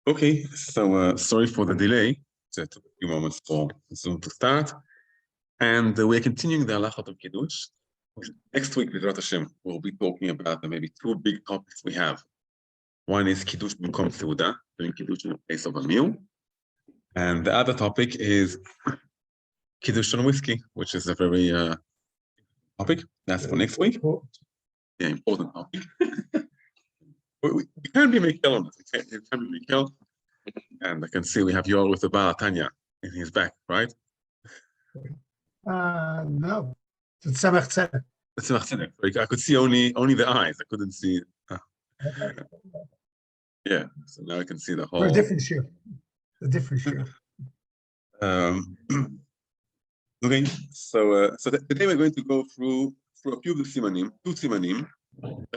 Okay, so sorry for the delay. It took a few moments for Zoom to start. And we're continuing the Halchot of Kiddush. Next week, with Hashem, we'll be talking about the maybe two big topics we have. One is Kiddush B'Mkom Seuda, doing Kiddush in the place of a meal. And the other topic is Kiddush on whiskey, which is a very topic. That's for next week. Yeah, important topic. We can't be Mikhail on this. We can't be Mikhail. And I can see we have Yoel with the Baal Tanya in his back, right? No. It's Tzemach Tzedek. It's Tzemach Tzedek. I could see only the eyes. I couldn't see. Yeah, so now I can see the whole. For a different shift. A different shift. Okay, so today we're going to go through a few of the simanim, two simanim,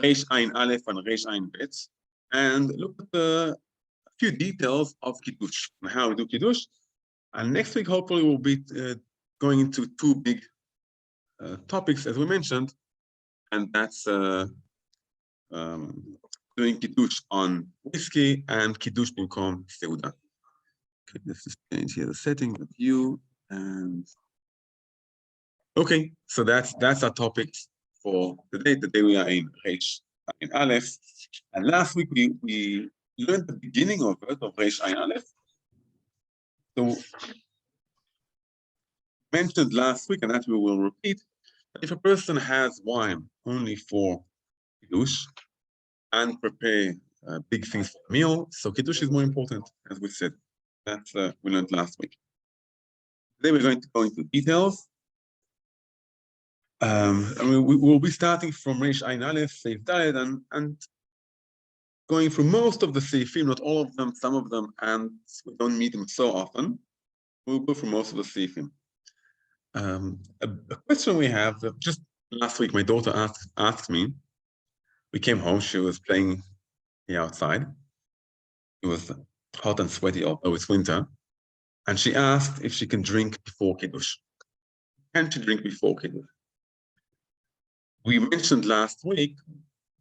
Reish Ayin Aleph and Reish Ayin Bet, and look at a few details of Kiddush and how we do Kiddush. And next week, hopefully, we'll be going into two big topics, as we mentioned, and that's doing Kiddush on whiskey and Kiddush B'Mkom Seuda. Okay, let's just change here the setting, the view, and okay, so that's our topic for today. Today we are in Reish Ayin Aleph, and last week we learned the beginning of it, of Reish Ayin Aleph. So mentioned last week, and that we will repeat, that if a person has wine only for Kiddush and prepare big things for a meal, so Kiddush is more important, as we said. That's we learned last week. Today we're going to go into details. And we will be starting from Reish Ayin Aleph, Seif Daled, and going through most of the Seifim, not all of them, some of them, and we don't meet them so often. We'll go through most of the Seifim. A question we have, just last week, my daughter asked me, we came home, she was playing here outside. It was hot and sweaty, although it's winter. And she asked if she can drink before Kiddush. Can she drink before Kiddush? We mentioned last week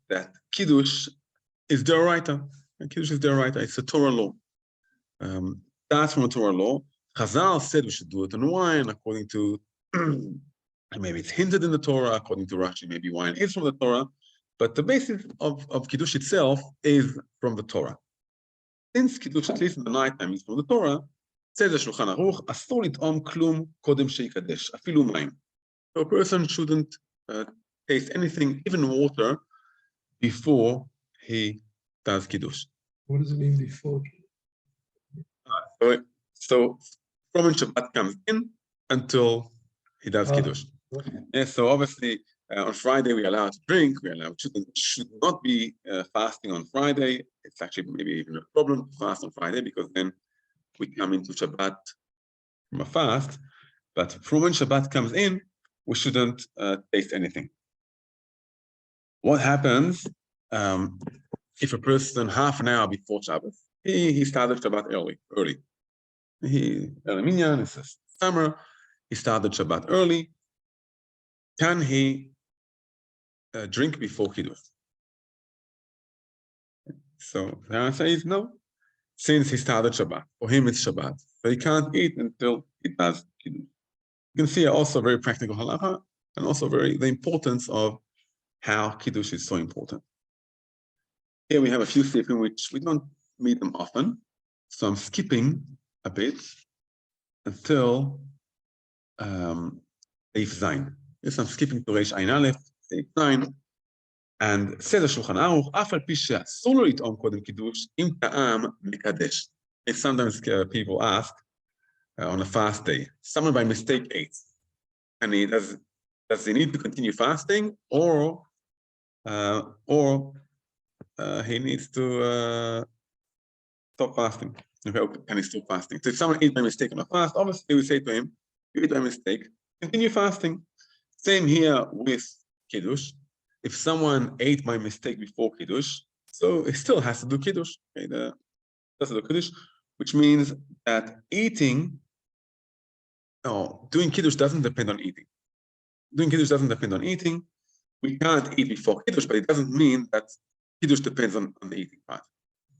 that Kiddush is D'Oraita. Kiddush is D'Oraita. It's a Torah law. That's from a Torah law. Chazal said we should do it on wine, according to, maybe it's hinted in the Torah, according to Rashi, maybe wine is from the Torah, but the basis of Kiddush itself is from the Torah. Since Kiddush, at least in the nighttime, is from the Torah, says the Shulchan Aruch, Asur lit'om klum kodem sheikadesh, afilu mayim. So a person shouldn't taste anything, even water, before he does Kiddush. What does it mean before? So from when Shabbat comes in until he does Kiddush. Okay. Yeah, so obviously on Friday we are allowed to drink. We should not be fasting on Friday. It's actually maybe even a problem to fast on Friday because then we come into Shabbat from a fast. But from when Shabbat comes in, we shouldn't taste anything. What happens if a person half an hour before Shabbat, he started Shabbat early. Early minyan, it's summer, he started Shabbat early. Can he drink before Kiddush? So the answer is no. Since he started Shabbat, for him it's Shabbat, so he can't eat until he does Kiddush. You can see also very practical halacha, and also the importance of how Kiddush is so important. Here we have a few seifim which we don't meet them often, so I'm skipping a bit until Seif Zayin. Yes, I'm skipping to Reish Ayin Aleph, Seif Zayin, and says the Shulchan Aruch, Af al pi she'asur lo lit'om kodem Kiddush, im ta'am mekadesh. Sometimes people ask on a fast day, someone by mistake ate, and does he need to continue fasting, or he needs to stop fasting? Okay, can he stop fasting? So if someone ate by mistake on a fast, obviously we say to him, you ate by mistake, continue fasting. Same here with Kiddush. If someone ate by mistake before Kiddush, so he still has to do Kiddush. Okay, has to do Kiddush, which means that doing Kiddush doesn't depend on eating. Doing Kiddush doesn't depend on eating. We can't eat before Kiddush, but it doesn't mean that Kiddush depends on the eating part.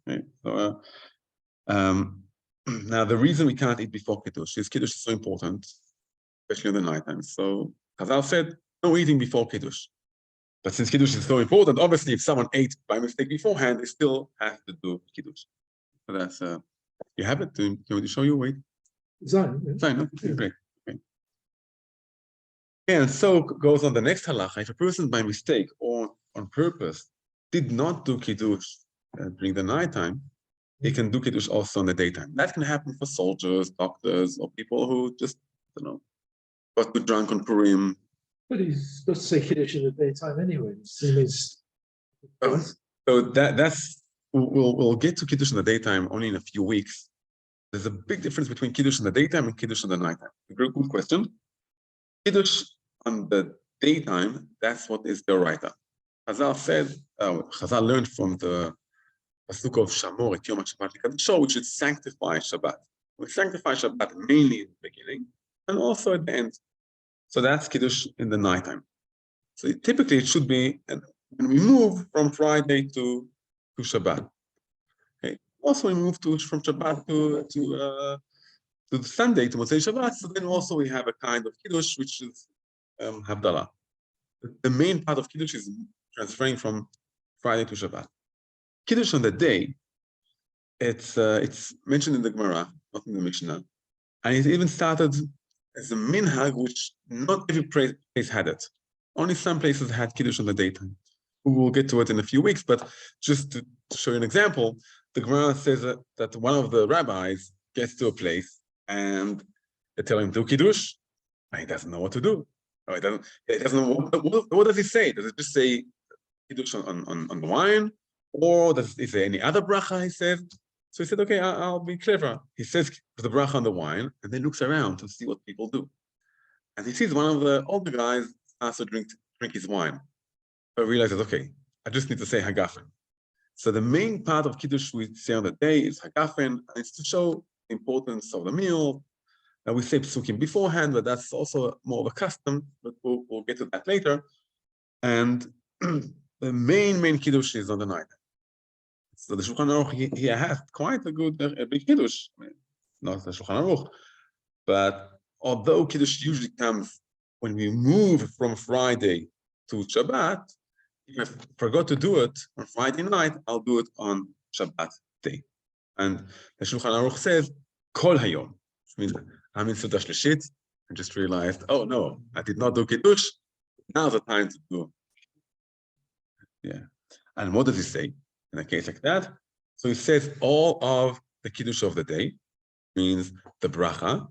Okay? So, now the reason we can't eat before Kiddush is so important, especially in the nighttime. So Chazal said, no eating before Kiddush. But since Kiddush is so important, obviously if someone ate by mistake beforehand, they still have to do Kiddush. So that's, you have it? Do you want me to show you? Wait. Sign, Okay, great. Okay. And so goes on the next halacha. If a person by mistake or on purpose did not do Kiddush during the nighttime, he can do Kiddush also in the daytime. That can happen for soldiers, doctors, or people who just, got too drunk on Purim. But he's supposed to say Kiddush in the daytime anyway. So that's we'll get to Kiddush in the daytime only in a few weeks. There's a big difference between Kiddush in the daytime and Kiddush in the nighttime. A very good question. Kiddush on the daytime, that's what is the Oraita. Chazal said, Chazal learned from the pasuk of Shamor et Yom HaShabbat L'Kadusho, which is sanctify Shabbat. We sanctify Shabbat mainly in the beginning and also at the end. So that's Kiddush in the nighttime. So typically it should be when we move from Friday to Shabbat. Okay. Also we move from Shabbat to the Sunday, to Motzei Shabbat. So then also we have a kind of Kiddush, which is Havdalah. The main part of Kiddush is transferring from Friday to Shabbat. Kiddush on the day, it's mentioned in the Gemara, not in the Mishnah, and it even started as a minhag, which not every place had it. Only some places had Kiddush on the daytime. We will get to it in a few weeks, but just to show you an example, the Gemara says that one of the rabbis gets to a place and they tell him, do Kiddush, and he doesn't know what to do. He doesn't know what does he say? Does it just say Kiddush on the wine? Or does he say any other bracha, he says? So he said, okay, I'll be clever. He says the bracha on the wine, and then looks around to see what people do. And he sees one of the older guys starts to drink his wine. So he realizes, okay, I just need to say Hagafen. So the main part of Kiddush we say on the day is Hagafen, and it's to show the importance of the meal. We say Psukim beforehand, but that's also more of a custom, but we'll get to that later. And the main Kiddush is on the night. So the Shulchan Aruch, he has quite a good, a big Kiddush. I mean, not the Shulchan Aruch, but although Kiddush usually comes when we move from Friday to Shabbat, if I forgot to do it on Friday night, I'll do it on Shabbat day. And the Shulchan Aruch says, Kol Hayom, which means I'm in Suda Shlishit. I just realized, oh no, I did not do Kiddush. Now's the time to do. Yeah. And what does he say in a case like that? So he says all of the Kiddush of the day, means the bracha,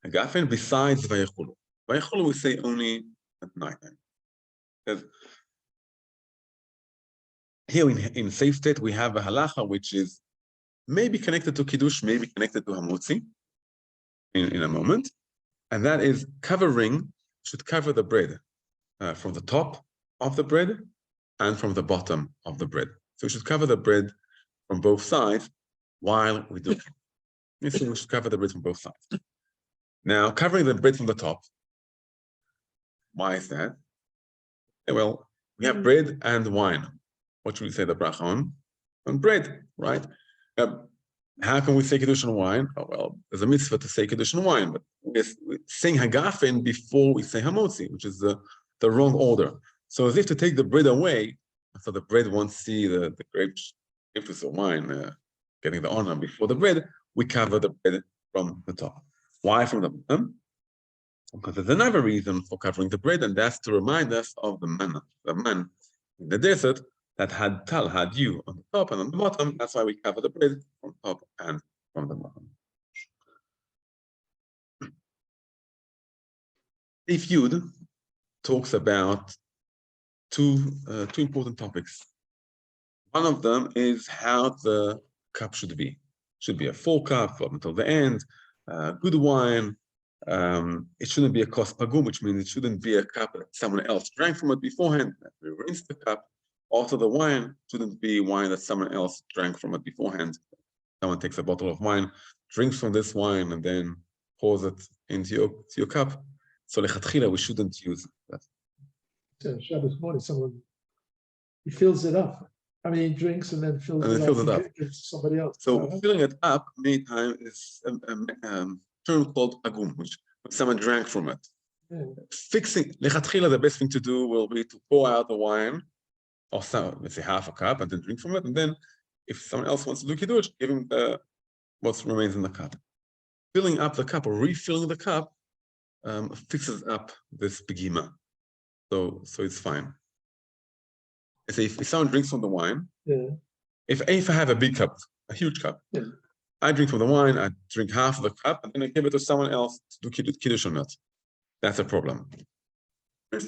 Hagafen, besides Vayechulu. Vayechulu we say only at night time. Here in Safe State, we have a halacha which is maybe connected to Kiddush, maybe connected to Hamotzi in a moment. And that is should cover the bread from the top of the bread and from the bottom of the bread. So we should cover the bread from both sides while we do it. So we should cover the bread from both sides. Now, covering the bread from the top, why is that? Well, we have bread and wine. What should we say the bracha on? On bread, right? How can we say Kiddush on wine? Oh, well, there's a mitzvah to say Kiddush on wine, but we're saying Hagafen before we say Hamotzi, which is the wrong order. So as if to take the bread away, so the bread won't see the grapes, if it's a wine, getting the honor before the bread, we cover the bread from the top. Why from the bottom? Because there's another reason for covering the bread, and that's to remind us of the man in the desert that had dew on the top and on the bottom. That's why we cover the bread from top and from the bottom. If Yud talks about two important topics. One of them is how the cup should be. Should be a full cup up until the end, good wine. It shouldn't be a kos pagum, which means it shouldn't be a cup that someone else drank from it beforehand. We rinse the cup. Also, the wine shouldn't be wine that someone else drank from it beforehand. Someone takes a bottle of wine, drinks from this wine, and then pours it into your cup. So lechatchila, we shouldn't use that. Shabbos morning, he fills it up. I mean, he drinks and then fills And then it fills up it and up. gives to somebody else. So filling it up many times is a term called agum, which when someone drank from it. Yeah. Fixing lechatchila, the best thing to do will be to pour out the wine, or some, let's say half a cup, and then drink from it. And then, if someone else wants to do kiddush, give him what remains in the cup. Filling up the cup or refilling the cup fixes up this begima, so it's fine. I say if someone drinks from the wine, Yeah. if I have a big cup, a huge cup, Yeah. I drink from the wine, I drink half of the cup, and then I give it to someone else to do kiddush on it. That's a problem.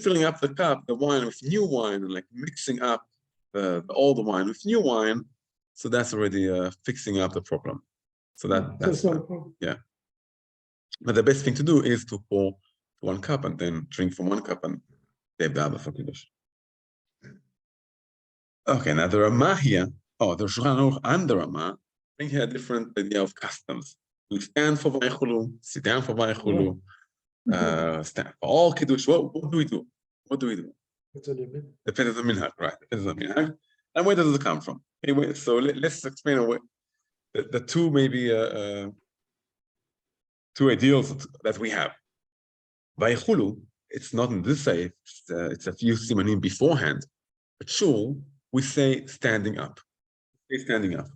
Filling up the cup, the wine with new wine, and like mixing up the old wine with new wine, so that's already fixing up the problem. So that's not a problem. Yeah. But the best thing to do is to pour one cup and then drink from one cup and save the other for kiddush. Okay, now the Ramah here, the Shulchan Aruch and the Ramah bring here a different idea of customs. We stand for Vaychulu, sit down for Vaychulu, stand for all kiddush. What do we do? What do we do? Depends on the minhag, right? Depends on the minhag. And where does it come from? Anyway, so let's explain the two maybe two ideals that we have. Vaychulu, it's not in this say, it's a few simanim beforehand. But shul, we say standing up. We say standing up.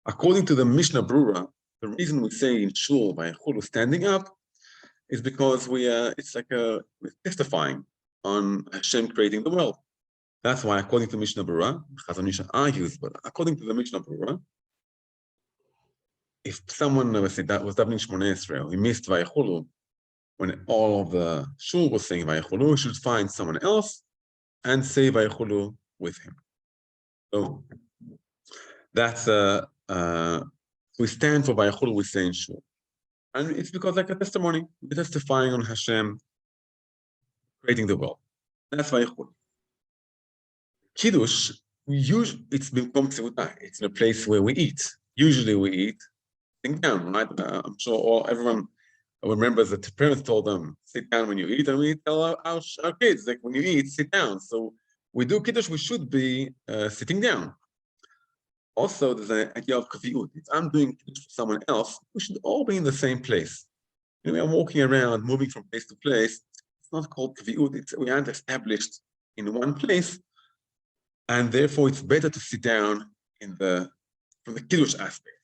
According to the Mishnah Brura, the reason we say in shul Vaychulu standing up is because we're testifying on Hashem creating the world. That's why, according to Mishnah Brura, Chazon Ish argues, but according to the Mishnah Brura, if someone was davening Shmoneh Esrei, he missed Vaychulu, when all of the shul was saying Vaychulu, he should find someone else and say Vaychulu with him. So that's we stand for Vaychulu, we say in shul. And it's because like a testimony, we're testifying on Hashem creating the world. That's Vaychulu. Kiddush, it's become Seudah. It's in a place where we eat. Usually we eat sitting down, right? I'm sure everyone remembers that the parents told them, sit down when you eat, and we tell our kids, like, when you eat, sit down. So we do Kiddush, we should be sitting down. Also, there's an idea of kaviut. If I'm doing Kiddush for someone else, we should all be in the same place. You know, I'm walking around, moving from place to place. It's not called kaviut. We aren't established in one place. And therefore, it's better to sit down from the Kiddush aspect.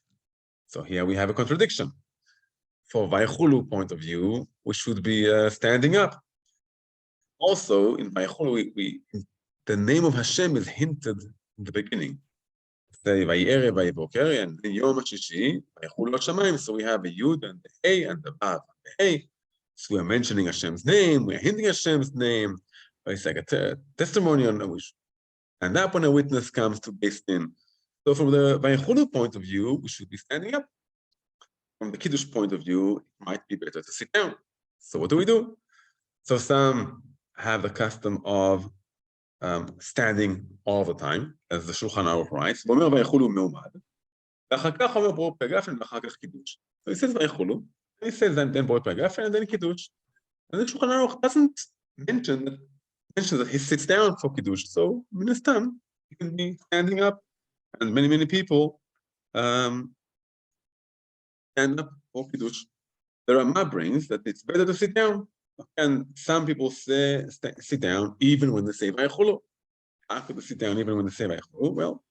So here we have a contradiction. For Vaychulu point of view, we should be standing up. Also, in Vaychulu, the name of Hashem is hinted in the beginning. Say Vayere, Vayiboker, and then Yom HaShishi, Vaychulu Shamayim. So we have a Yud and the Hey and the Vav and the Hey. So we are mentioning Hashem's name, we are hinting Hashem's name. It's like a testimony on which. And that when a witness comes to Beis Din. So from the Vaychulu point of view, we should be standing up. From the Kiddush point of view, it might be better to sit down. So what do? So some have the custom of standing all the time, as the Shulchan Aruch writes. So he says Vaychulu, and he says then Bor Pegaf, and then Kiddush. And the Shulchan Aruch doesn't mention that he sits down for Kiddush. So, Ministam, he can be standing up, and many people stand up for Kiddush. The Ramah brings that it's better to sit down. And some people say sit down even when they say Vaychulu. How could they sit down even when they say Vaychulu? Well,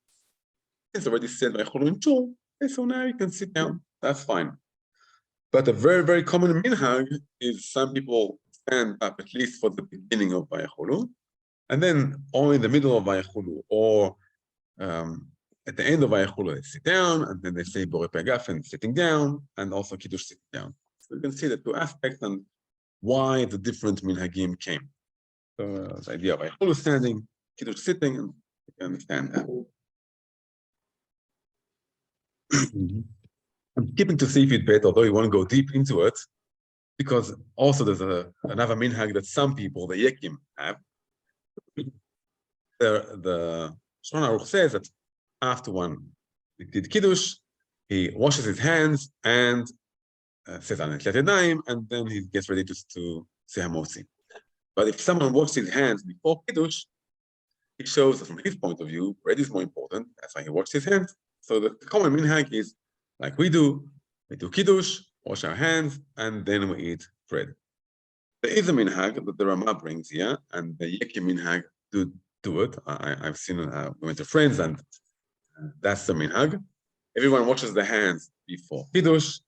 it's already said Vaychulu in shul, so now you can sit down. That's fine. But a very, very common minhag is some people stand up at least for the beginning of Vaychulu, and then or in the middle of Vaychulu, or at the end of Vaychulu, they sit down, and then they say Borei Pegaf and sitting down, and also Kiddush sitting down. So you can see the two aspects and why the different minhagim came. So the idea of Vaychulu standing, Kiddush sitting, and you can understand that. I'm keeping to see feedback, although you want to go deep into it, because also there's another minhag that some people, the Yekim, have. The Shulchan Aruch says that after one did Kiddush, he washes his hands and says Anetlet Yadayim, and then he gets ready to say Hamotzi. But if someone washes his hands before Kiddush, he shows that from his point of view, bread is more important. That's why he washed his hands. So the common minhag is like we do kiddush, wash our hands, and then we eat bread. There is a minhag that the Rama brings here, and the Yeki minhag do it. I've seen, we went to friends, and that's the minhag. Everyone washes their hands before kiddush,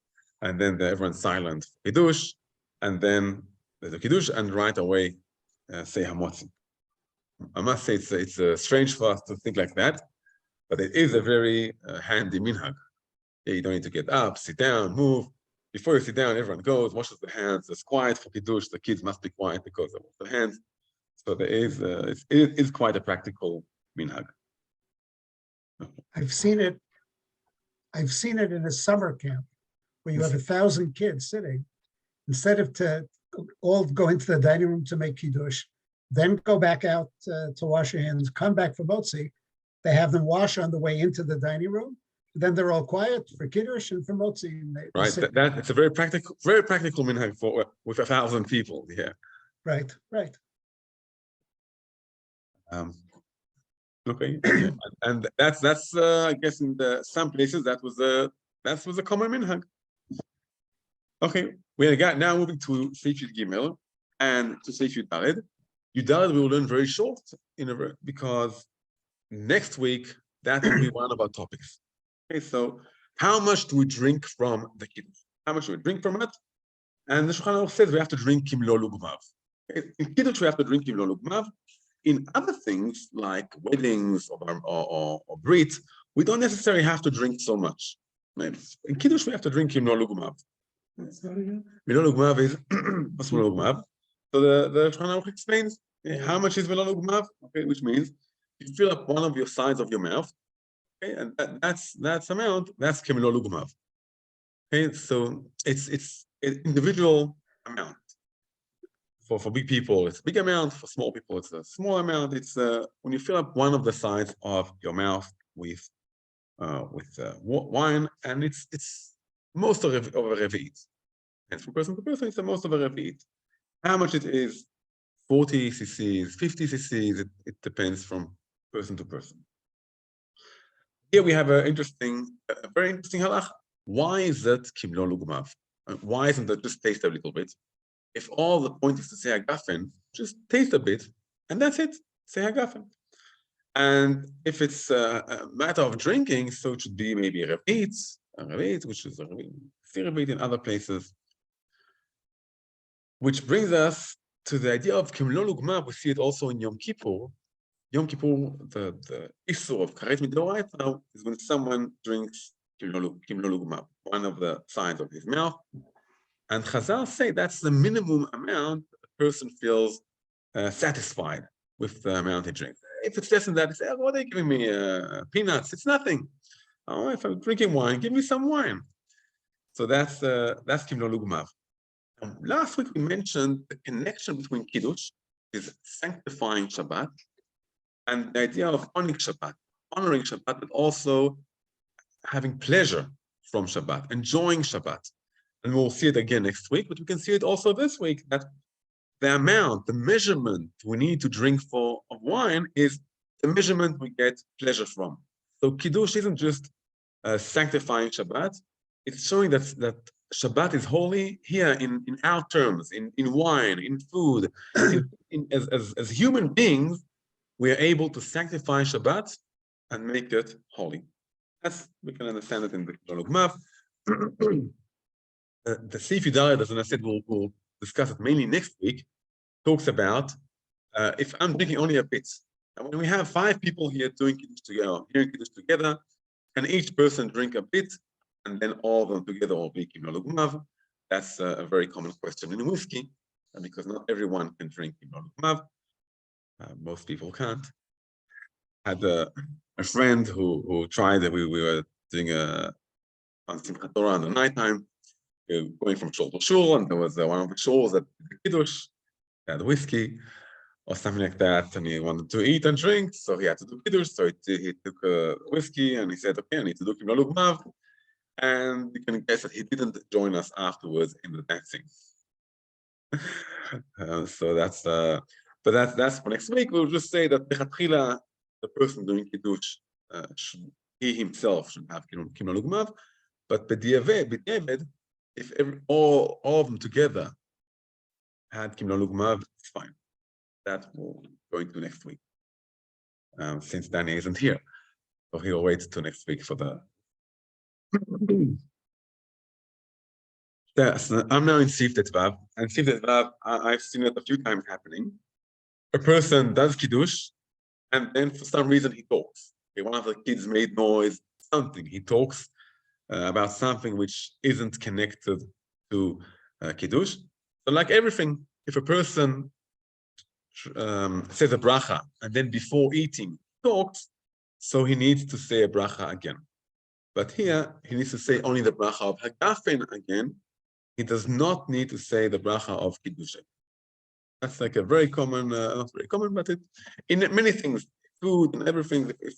and then everyone's silent for kiddush, and then there's a kiddush, and right away say hamotzi. I must say it's strange for us to think like that, but it is a very handy minhag. You don't need to get up, sit down, move. Before you sit down, everyone goes, washes their hands. It's quiet for kiddush. The kids must be quiet because they wash their hands. So there is, it is quite a practical minhag. I've seen it in a summer camp where you have 1,000 kids sitting. Instead of all go into the dining room to make kiddush, then go back out to wash your hands, come back for motzi. They have them wash on the way into the dining room. Then they're all quiet for kiddush and for motzi. Right, it's a very practical minhag for with 1,000 people. Yeah. Right. Okay, and that's I guess in some places that was a common minhag. Okay, we got now moving to Seif Yud Gimel and to Seif Yud Daled. Yud Daled we will learn very short because next week that will be one of our topics. Okay, so how much do we drink from the kiddush? How much do we drink from it? And the Shulchan Aruch says we have to drink kimlo lugmav. In kiddush we have to drink kimlo lugmav. In other things like weddings or brit, we don't necessarily have to drink so much. In kiddush we have to drink kimlo lugmav. Milo lugmav is what's milo lugmav? So the Shulchan Aruch explains how much is milo lugmav. Okay, which means you fill up one of your sides of your mouth. Okay, and that's amount. That's kimlo lugmav. Okay, so it's an individual amount. For big people, it's a big amount. For small people, it's a small amount. It's when you fill up one of the sides of your mouth with wine, and it's most of a revi'it. And from person to person, it's the most of a revi'it. How much it is, 40 cc's, 50 cc's, it depends from person to person. Here we have a very interesting halach. Why is that kimlo lugmav? Why isn't that just taste a little bit? If all the point is to say hagafen, just taste a bit, and that's it. Say hagafen. And if it's a matter of drinking, so it should be maybe a revi'it, which is a revi'it in other places. Which brings us to the idea of kimlo lugmav. We see it also in Yom Kippur. Yom Kippur, the issur of karet midoraita is when someone drinks kimlo lugmav, one of the sides of his mouth. And Chazal say that's the minimum amount a person feels satisfied with the amount he drinks. If it's less than that, they say, oh, what are you giving me? Peanuts? It's nothing. Oh, if I'm drinking wine, give me some wine. So that's kimlo lugmav. Last week we mentioned the connection between kiddush, is sanctifying Shabbat, and the idea of honoring Shabbat, but also having pleasure from Shabbat, enjoying Shabbat. And we'll see it again next week, but we can see it also this week, that the amount, the measurement we need to drink of wine is the measurement we get pleasure from. So Kiddush isn't just sanctifying Shabbat, it's showing that Shabbat is holy here in our terms, in wine, in food. As human beings, we are able to sanctify Shabbat and make it holy. We can understand it in the Lugmav. The Seif Yud Daled, as I said, we'll discuss it mainly next week, talks about if I'm drinking only a bit. And when we have 5 people here doing Kiddush together, can each person drink a bit, and then all of them together will be kimlo lugmav? That's a very common question in whiskey, because not everyone can drink kimlo lugmav. Most people can't. Had a friend who tried that. We were doing on Simchat Torah in the nighttime, going from shul to shul, and there was one of the shuls that Kiddush had whiskey or something like that, and he wanted to eat and drink, so he had to do Kiddush. So he took whiskey and he said, "Okay, I need to do kimlo lugmav." And you can guess that he didn't join us afterwards in the dancing. So that's the But that's for next week. We'll just say that the person doing Kiddush, he himself should have Kimla Lugmav, but b'diavad, if all of them together had Kimla Lugmav, it's fine. That will go into next week. Since Danny isn't here, so he'll wait till next week for the. So I'm now in Sif Tetvav, and Sif Tetvav, I've seen it a few times happening. A person does Kiddush, and then for some reason he talks. Okay, one of the kids made noise, something. He talks about something which isn't connected to Kiddush. So like everything, if a person says a bracha, and then before eating talks, so he needs to say a bracha again. But here, he needs to say only the bracha of Hagafen again. He does not need to say the bracha of Kiddush. That's like a very common, not very common, but it in many things, food and everything. If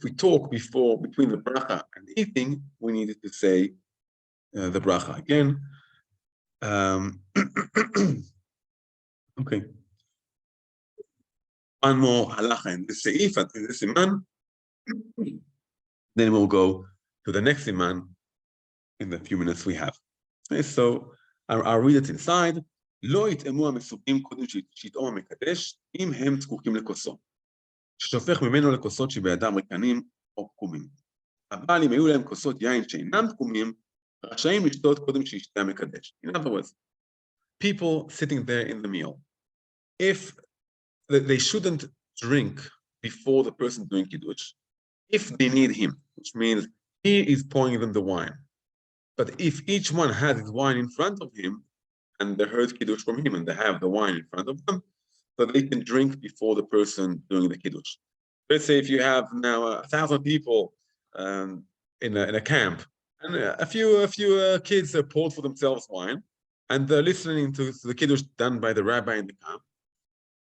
we talk between the bracha and eating, we needed to say the bracha again. Okay. One more halacha in this seif, in this siman. Then we'll go to the next siman in the few minutes we have. Okay, so I'll read it inside. לא יטעמו המסוקים קודם שיטעום המקדש, אם הם זקוקים לכוסו. ששופך ממנו לכוסות שבידם ריקנים או פגומים. אבל אם היו להם כוסות יין שאינם פגומים, רשאים לשתות קודם שישתה המקדש. In other words, people sitting there in the meal, if they shouldn't drink before the person doing Kiddush, if they need him, which means he is pouring them the wine. But if each one has his wine in front of him, and they heard Kiddush from him, and they have the wine in front of them, so they can drink before the person doing the Kiddush. Let's say if you have now 1,000 people in a camp, and a few kids have poured for themselves wine, and they're listening to the Kiddush done by the rabbi in the camp.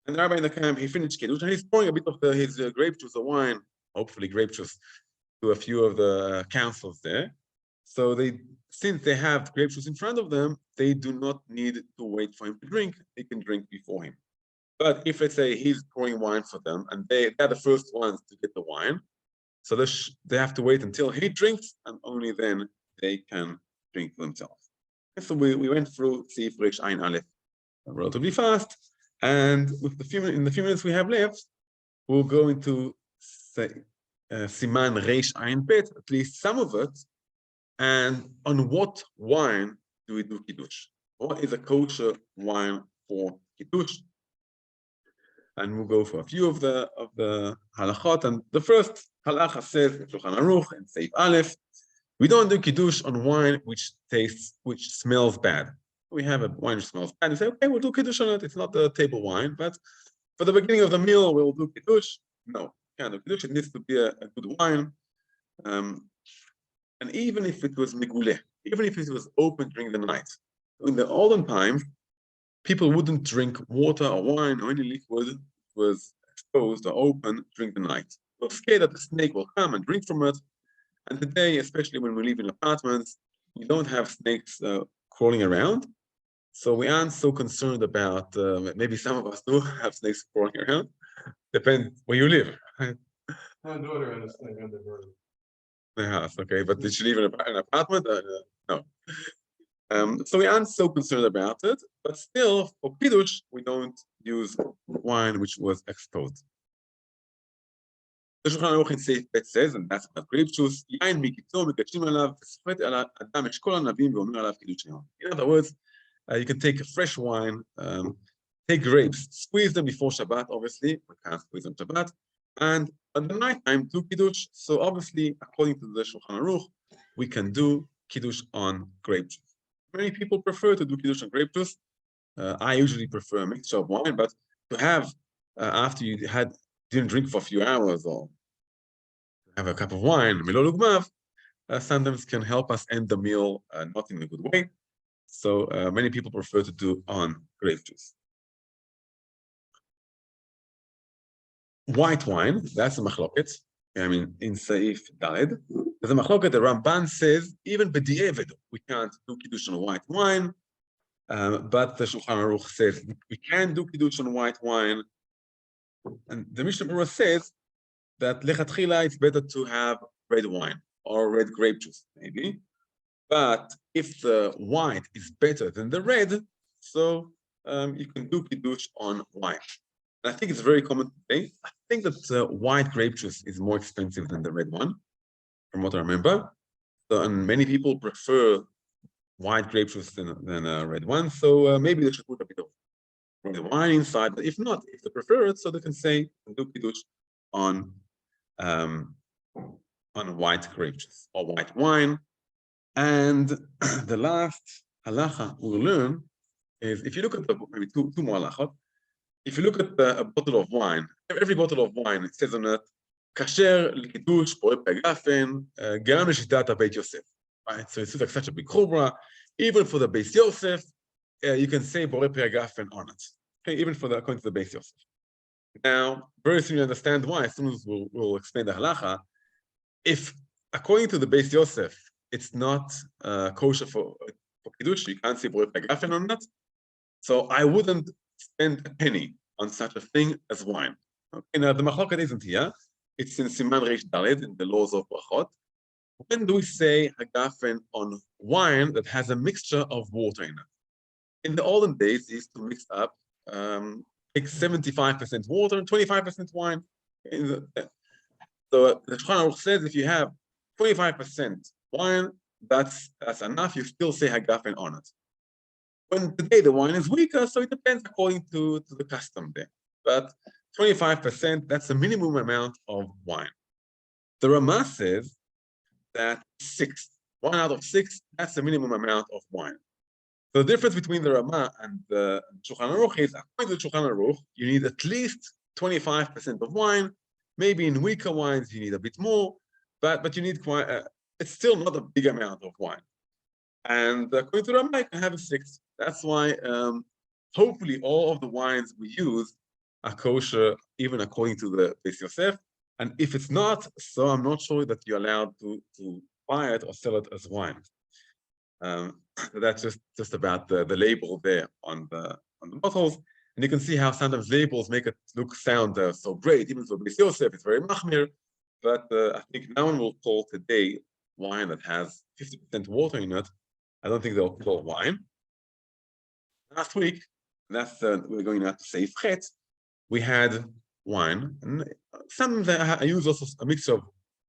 And the rabbi in the camp, he finished Kiddush, and he's pouring a bit of his grape juice, the wine, hopefully grape juice, to a few of the councils there. So since they have grape juice in front of them, they do not need to wait for him to drink. They can drink before him. But if, let's say, he's pouring wine for them, and they're the first ones to get the wine, so they have to wait until he drinks, and only then they can drink themselves. And so we went through Seif Reish Ayin Aleph relatively fast, and in the few minutes we have left, we'll go into Siman Reish Ayin Bet, at least some of it. And on what wine do we do Kiddush? What is a kosher wine for Kiddush? And we'll go for a few of the halachot. And the first halacha says in Shulchan Aruch and Seif Aleph, we don't do Kiddush on wine which smells bad. We have a wine which smells bad. We say, okay, we'll do Kiddush on it. It's not the table wine, but for the beginning of the meal, we'll do Kiddush. No, can't do Kiddush. It needs to be a good wine. And even if it was meguleh, even if it was open during the night, in the olden times, people wouldn't drink water or wine or any liquid was exposed or open during the night. We're scared that the snake will come and drink from it. And today, especially when we live in apartments, we don't have snakes crawling around. So we aren't so concerned about, maybe some of us do have snakes crawling around. Depends where you live. Right? My daughter had a snake under her. The house, okay, but did she live in an apartment? No. So we aren't so concerned about it, but still, for Kiddush, we don't use wine which was exposed. The Shulchan Aruch in Seif Bet says, and that's about grape juice, yain mikitzo mikadshim alav v'sofet ala adam es kol hanavim v'omer alav kiddush hayom. In other words, you can take a fresh wine, take grapes, squeeze them before Shabbat, obviously, we can't squeeze them Shabbat, and at the night time do Kiddush. So obviously, according to the Shulchan Aruch, we can do Kiddush on grape juice. Many people prefer to do Kiddush on grape juice. I usually prefer a mixture of wine, but to have, after you didn't drink for a few hours or have a cup of wine, Milo Lugmav, sometimes can help us end the meal not in a good way. So many people prefer to do on grape juice. White wine, that's a machloket. I mean, in Seif Daled, there's a machloket. The Ramban says even b'di'evid we can't do Kiddush on white wine. But the Shulchan Aruch says we can do Kiddush on white wine. And the Mishnah Berurah says that lechatchila it's better to have red wine or red grape juice, maybe. But if the white is better than the red, so you can do Kiddush on white. And I think it's very common today. I think that white grape juice is more expensive than the red one, from what I remember. So, and many people prefer white grape juice than a red one. So maybe they should put a bit of red wine inside. But if not, if they prefer it, so they can say do Kiddush on white grape juice or white wine. And the last halacha we'll learn is if you look at maybe two more halachot. If you look at a bottle of wine, every bottle of wine, it says on it, kasher l'kiddush porei pagafen, גם לשיטת הבית יוסף. Right? So it's like such a big chumrah. Even for the Beis Yosef, you can say porei pagafen on it. Okay, even for according to the Beis Yosef. Now, very soon you understand why. As soon as we'll explain the halacha, if according to the Beis Yosef, it's not kosher for kiddush, you can't say porei pagafen on it. So I wouldn't spend a penny on such a thing as wine. Okay, now the machloket isn't here. It's in Siman Reish Daled in the laws of brachot. When do we say hagafen on wine that has a mixture of water in it? In the olden days, they used to mix up like 75% water and 25% wine. So the Shulchan Aruch says if you have 25% wine, that's enough. You still say hagafen on it. When today the wine is weaker, so it depends according to the custom there. But 25%, that's the minimum amount of wine. The Ramah says that 1 out of 6, that's the minimum amount of wine. So the difference between the Ramah and the Shulchan Aruch is, according to the Shulchan Aruch, you need at least 25% of wine. Maybe in weaker wines, you need a bit more, but you need quite, it's still not a big amount of wine. And according to the Ramah, you can have a 6. That's why hopefully all of the wines we use are kosher, even according to the Beis Yosef. And if it's not, so I'm not sure that you're allowed to buy it or sell it as wine. That's just about the label there on the bottles. And you can see how sometimes labels make it sound so great, even for Beis Yosef, it's very machmir. But I think no one will call today wine that has 50% water in it. I don't think they'll call wine. Last week, we're going now to say Chet, we had wine, and some I use also a mix of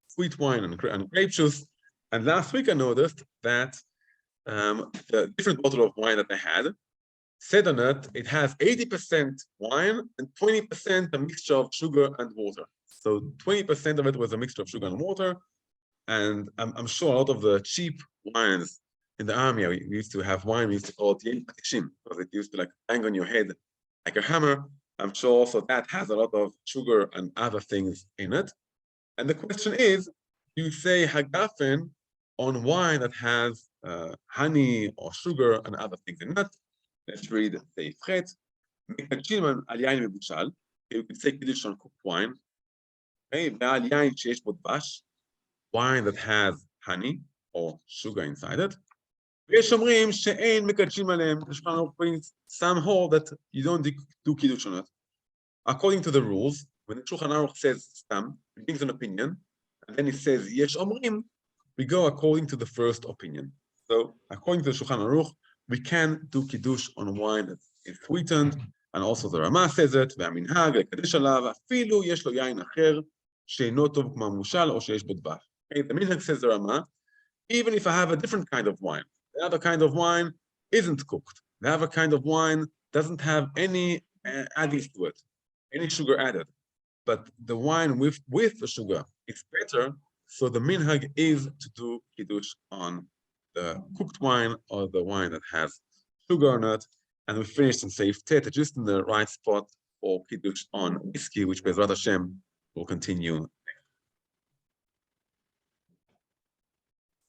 sweet wine and grape juice. And last week I noticed that the different bottle of wine that I had said on it, it has 80% wine and 20% a mixture of sugar and water. So 20% of it was a mixture of sugar and water. And I'm sure a lot of the cheap wines in the army, we used to have wine, we used to call it yin patishim, because it used to like bang on your head like a hammer. I'm sure also that has a lot of sugar and other things in it. And the question is, you say hagafen on wine that has honey or sugar and other things in it. Let's read the Chet. You can say Kiddush on cooked wine. Okay, wine that has honey or sugar inside it. ויש אומרים שאין מקדשים עליהם, some hold that you don't do Kiddush on it. According to the rules, when the Shulchan Aruch says stam, he brings an opinion, and then he says yesh omrim, we go according to the first opinion. So according to the Shulchan Aruch, we can do Kiddush on wine that is sweetened, and also the Ramah says it, והמנהג לקדש עליו, אפילו יש לו יין אחר, שאינו טוב כמו המושל, או שיש בו דבש. The minhag says the Ramah, even if I have a different kind of wine, the other kind of wine isn't cooked. The other kind of wine doesn't have any addies to it, any sugar added. But the wine with the sugar is better, so the minhag is to do Kiddush on the cooked wine or the wine that has sugar on it. And we finished in Seif Tet, just in the right spot for Kiddush on whiskey, which Bezrat Hashem will continue.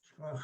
Shvach.